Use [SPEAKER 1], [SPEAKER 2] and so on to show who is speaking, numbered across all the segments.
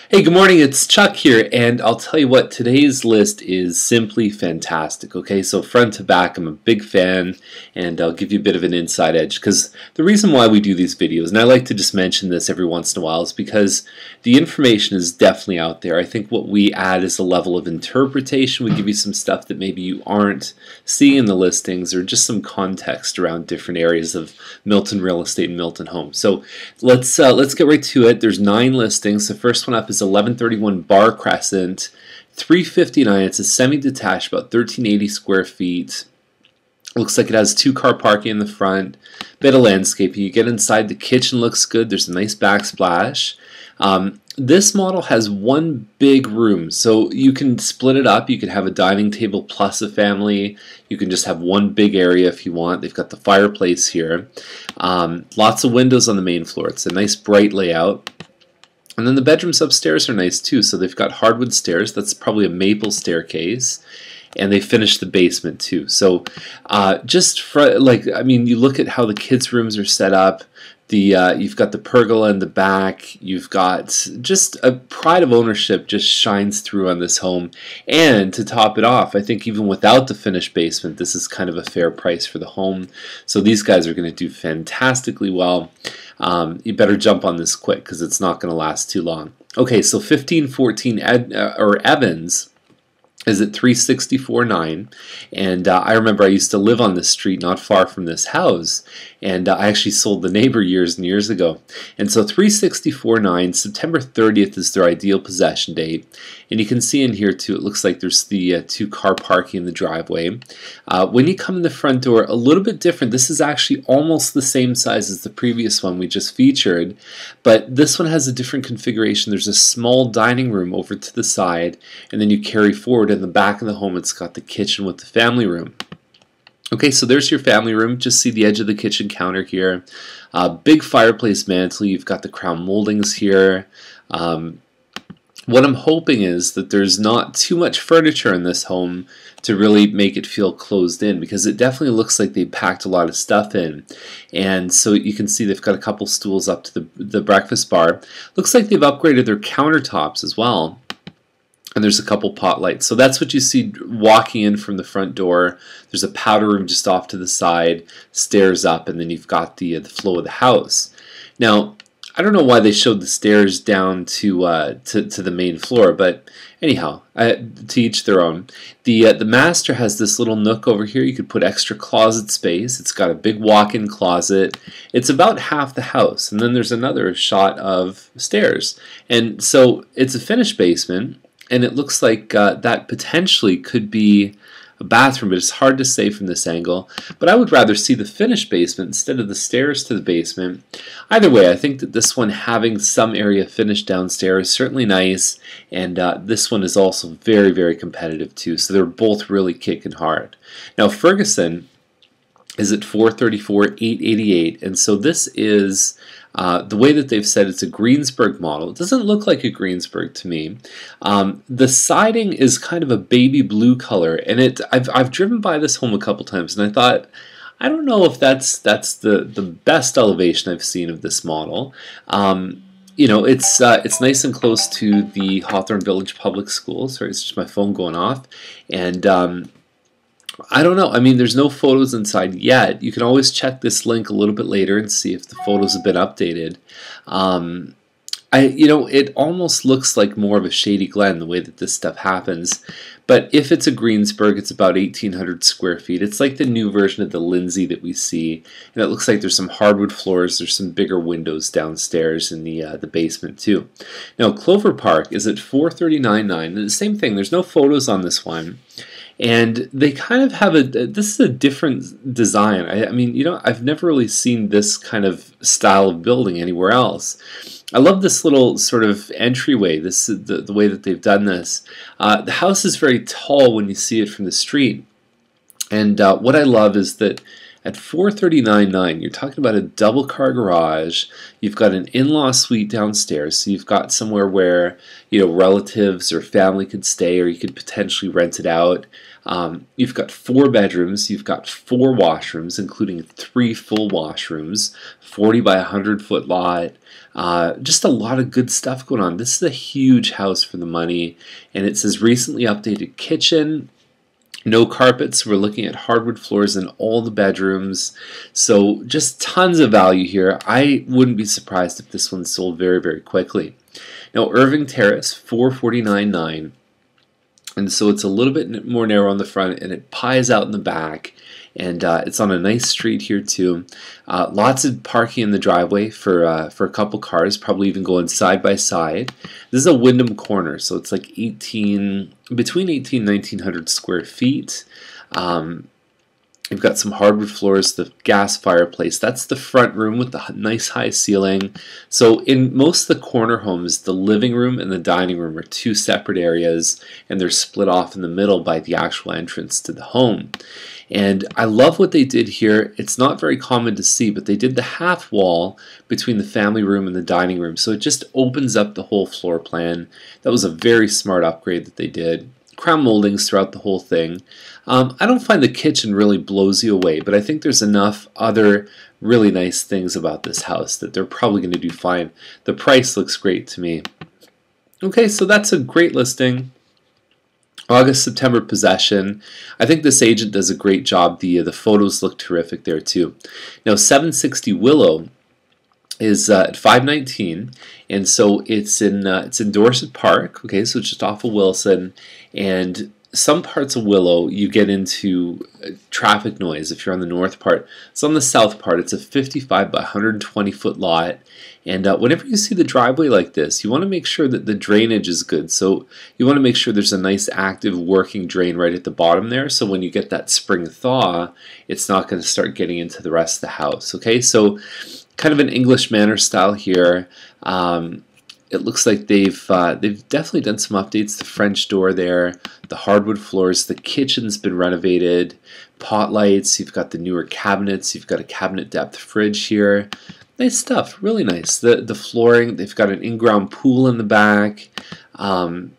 [SPEAKER 1] Hey, good morning. It's Chuck here, and I'll tell you what, today's list is simply fantastic. Okay, so front to back, I'm a big fan, and I'll give you a bit of an inside edge because the reason why we do these videos, and I like to just mention this every once in a while, is because the information is definitely out there. I think what we add is a level of interpretation. We give you some stuff that maybe you aren't seeing in the listings, or just some context around different areas of Milton real estate and Milton homes. So let's get right to it. There's 9 listings. The first one up is 1131 Bar Crescent, 359. It's a semi-detached, about 1380 square feet. Looks like it has 2-car parking in the front, bit of landscaping. You get inside, the kitchen looks good. There's a nice backsplash. This model has one big room, so you can split it up. You can have a dining table plus a family. You can just have one big area if you want. They've got the fireplace here. Lots of windows on the main floor. It's a nice bright layout. And then the bedrooms upstairs are nice too. So they've got hardwood stairs. That's probably a maple staircase. And they finished the basement too. So just for, you look at how the kids' rooms are set up. You've got the pergola in the back. You've got just a pride of ownership just shines through on this home. And to top it off, I think even without the finished basement, this is kind of a fair price for the home. So these guys are going to do fantastically well. You better jump on this quick because it's not going to last too long. Okay, so 1514 Evans is at 364.9, and I remember I used to live on this street not far from this house, and I actually sold the neighbor years and years ago. And so 364.9, September 30th is their ideal possession date, and you can see in here too, it looks like there's the 2-car parking in the driveway. When you come in the front door, a little bit different. This is actually almost the same size as the previous one we just featured, but this one has a different configuration. There's a small dining room over to the side, and then you carry forward. In the back of the home, it's got the kitchen with the family room. Okay, so there's your family room. Just see the edge of the kitchen counter here. Big fireplace mantle. You've got the crown moldings here. What I'm hoping is that there's not too much furniture in this home to really make it feel closed in, because it definitely looks like they packed a lot of stuff in. And so you can see they've got a couple stools up to the breakfast bar. Looks like they've upgraded their countertops as well. And there's a couple pot lights. So that's what you see walking in from the front door. There's a powder room just off to the side, stairs up, and then you've got the flow of the house. Now, I don't know why they showed the stairs down to the main floor, but anyhow, to each their own. The master has this little nook over here. You could put extra closet space. It's got a big walk-in closet. It's about half the house, and then there's another shot of stairs. And so it's a finished basement. And it looks like that potentially could be a bathroom, but it's hard to say from this angle. But I would rather see the finished basement instead of the stairs to the basement. Either way, I think that this one having some area finished downstairs is certainly nice. And this one is also very, very competitive too. So they're both really kicking hard. Now Ferguson is at 434,888, and so this is the way that they've said it's a Greensburg model. It doesn't look like a Greensburg to me. The siding is kind of a baby blue color, and I've driven by this home a couple times, and I thought, I don't know if that's the best elevation I've seen of this model. You know, it's nice and close to the Hawthorne Village Public Schools. Sorry, it's just my phone going off, and I don't know. I mean, there's no photos inside yet. You can always check this link a little bit later and see if the photos have been updated. It almost looks like more of a Shady Glen the way that this stuff happens. But if it's a Greensburg, it's about 1,800 square feet. It's like the new version of the Lindsay that we see. And it looks like there's some hardwood floors. There's some bigger windows downstairs in the basement too. Now, Clover Park is at 439.9. And the same thing. There's no photos on this one. And they kind of have this is a different design. I mean, I've never really seen this kind of style of building anywhere else. I love this little sort of entryway, the way that they've done this. The house is very tall when you see it from the street. And what I love is that At 439.9, you're talking about a double car garage. You've got an in-law suite downstairs, so you've got somewhere where relatives or family could stay, or you could potentially rent it out. You've got 4 bedrooms. You've got 4 washrooms, including 3 full washrooms. 40 by 100-foot lot. Just a lot of good stuff going on. This is a huge house for the money, and it says recently updated kitchen. No carpets. We're looking at hardwood floors in all the bedrooms. So just tons of value here. I wouldn't be surprised if this one sold very, very quickly. Now, Irving Terrace, 449.9. And so it's a little bit more narrow on the front, and it pies out in the back. And it's on a nice street here too. Lots of parking in the driveway for a couple cars, probably even going side by side. This is a Wyndham corner, so it's like between 18 and 1900 square feet. You've got some hardwood floors, the gas fireplace. That's the front room with the nice high ceiling. So in most of the corner homes, the living room and the dining room are 2 separate areas, and they're split off in the middle by the actual entrance to the home. And I love what they did here. It's not very common to see, but they did the half wall between the family room and the dining room. So it just opens up the whole floor plan. That was a very smart upgrade that they did. Crown moldings throughout the whole thing. I don't find the kitchen really blows you away, but I think there's enough other really nice things about this house that they're probably going to do fine. The price looks great to me. Okay, so that's a great listing. August, September possession. I think this agent does a great job. The photos look terrific there too. Now 760 Willow is at 519, and so it's in Dorset Park. Okay, so it's just off of Wilson, and some parts of Willow you get into traffic noise if you're on the north part. So on the south part, it's a 55 by 120 foot lot, and whenever you see the driveway like this, you want to make sure that the drainage is good. So you want to make sure there's a nice active working drain right at the bottom there, so when you get that spring thaw, it's not going to start getting into the rest of the house. Okay, so kind of an English manor style here. It looks like they've definitely done some updates. The French door there, the hardwood floors, the kitchen's been renovated, pot lights, you've got the newer cabinets, you've got a cabinet depth fridge here. Nice stuff, really nice. The flooring, they've got an in-ground pool in the back. For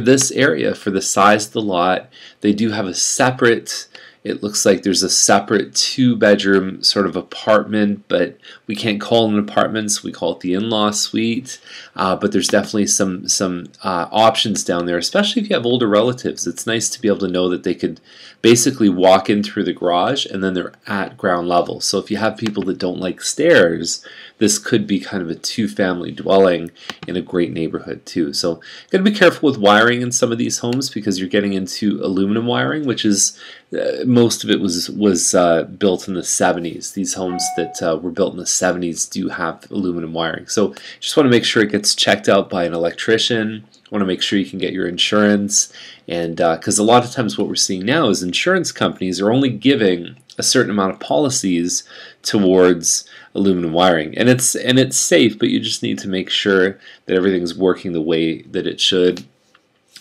[SPEAKER 1] this area, for the size of the lot, they do have a separate, it looks like there's a separate 2-bedroom sort of apartment, but we can't call it an apartment, so we call it the in-law suite. But there's definitely some options down there, especially if you have older relatives. It's nice to be able to know that they could basically walk in through the garage and then they're at ground level. So if you have people that don't like stairs, this could be kind of a 2-family dwelling in a great neighborhood too. So got to be careful with wiring in some of these homes because you're getting into aluminum wiring, which is most of it was built in the 70s. These homes that were built in the 70s do have aluminum wiring. So just want to make sure it gets checked out by an electrician. Want to make sure you can get your insurance, and because a lot of times what we're seeing now is insurance companies are only giving a certain amount of policies towards aluminum wiring, and it's safe, but you just need to make sure that everything's working the way that it should.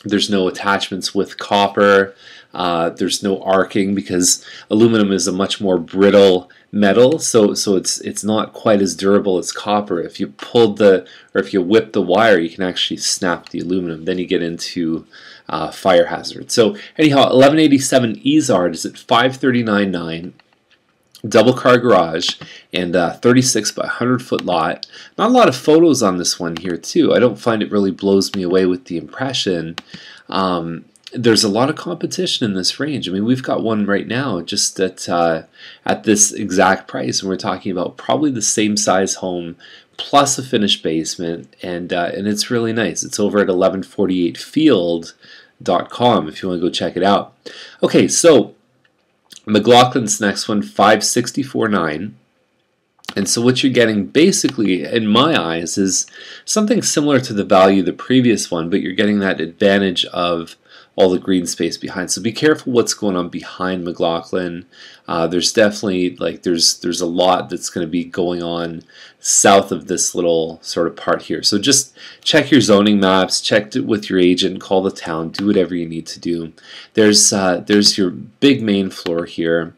[SPEAKER 1] There's no attachments with copper. There's no arcing because aluminum is a much more brittle metal, so it's not quite as durable as copper. If you if you whip the wire, you can actually snap the aluminum. Then you get into fire hazard. So anyhow, 1187 Izard is at 539.9. Double car garage and 36 by 100 foot lot. Not a lot of photos on this one here too. I don't find it really blows me away with the impression. There's a lot of competition in this range. I mean, we've got one right now just at this exact price, and we're talking about probably the same size home plus a finished basement, and it's really nice. It's over at 1148field.com if you want to go check it out. Okay, so McLaughlin's next one, 564.9. And so what you're getting basically, in my eyes, is something similar to the value of the previous one, but you're getting that advantage of all the green space behind. So be careful what's going on behind McLaughlin. There's definitely there's a lot that's going to be going on south of this little sort of part here. So just check your zoning maps, check it with your agent, call the town, do whatever you need to do. There's your big main floor here,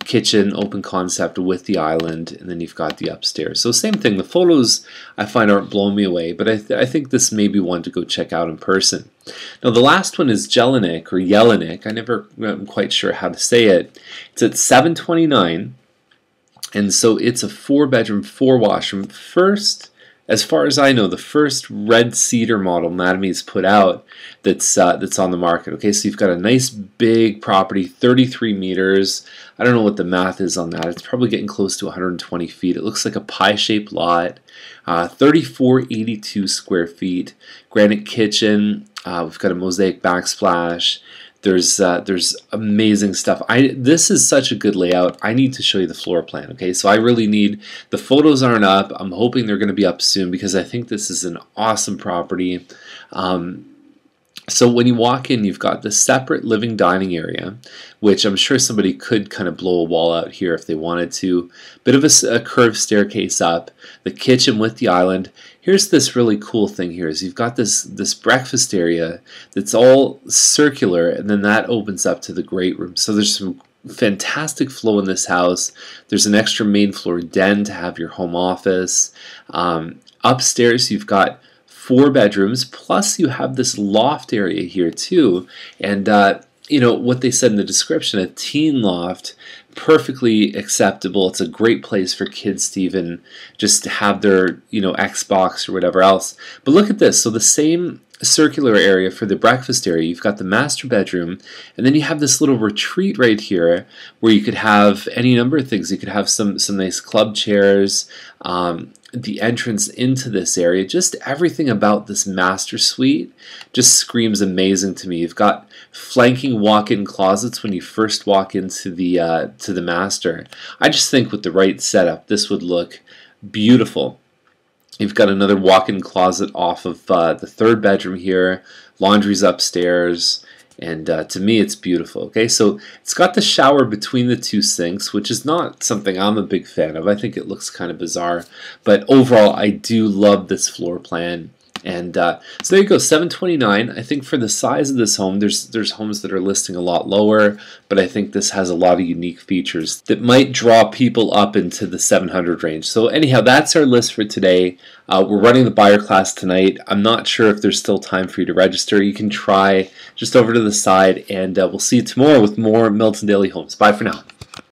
[SPEAKER 1] kitchen, open concept with the island, and then you've got the upstairs. So same thing. The photos I find aren't blowing me away, but I think this may be one to go check out in person. Now the last one is Jelinek or Jelinek. I'm quite sure how to say it. It's at 729. And so it's a 4-bedroom, 4-washroom. First, as far as I know, the first red cedar model Mattamy put out that's on the market. Okay, so you've got a nice big property, 33 meters. I don't know what the math is on that. It's probably getting close to 120 feet. It looks like a pie-shaped lot. 3482 square feet. Granite kitchen. We've got a mosaic backsplash. There's amazing stuff. This is such a good layout. I need to show you the floor plan. Okay, so I really need, the photos aren't up. I'm hoping they're going to be up soon because I think this is an awesome property. So when you walk in, you've got the separate living dining area, which I'm sure somebody could kind of blow a wall out here if they wanted to. Bit of a curved staircase up, the kitchen with the island. Here's this really cool thing here is you've got this breakfast area that's all circular, and then that opens up to the great room. So there's some fantastic flow in this house. There's an extra main floor den to have your home office. Upstairs you've got 4 bedrooms, plus you have this loft area here too. And you know what they said in the description, a teen loft, perfectly acceptable. It's a great place for kids to even just have their, you know, Xbox or whatever else. But look at this. So the same circular area for the breakfast area, you've got the master bedroom, and then you have this little retreat right here where you could have any number of things. You could have some nice club chairs, the entrance into this area, just everything about this master suite just screams amazing to me. You've got flanking walk-in closets when you first walk into the master. I just think with the right setup, this would look beautiful. You've got another walk-in closet off of the 3rd bedroom here. Laundry's upstairs. And to me, it's beautiful. Okay, so it's got the shower between the 2 sinks, which is not something I'm a big fan of. I think it looks kind of bizarre. But overall, I do love this floor plan. And so there you go, 729. I think for the size of this home, there's homes that are listing a lot lower, but I think this has a lot of unique features that might draw people up into the 700 range. So anyhow, that's our list for today. We're running the buyer class tonight. I'm not sure if there's still time for you to register. You can try just over to the side, and we'll see you tomorrow with more Milton Daily Homes. Bye for now.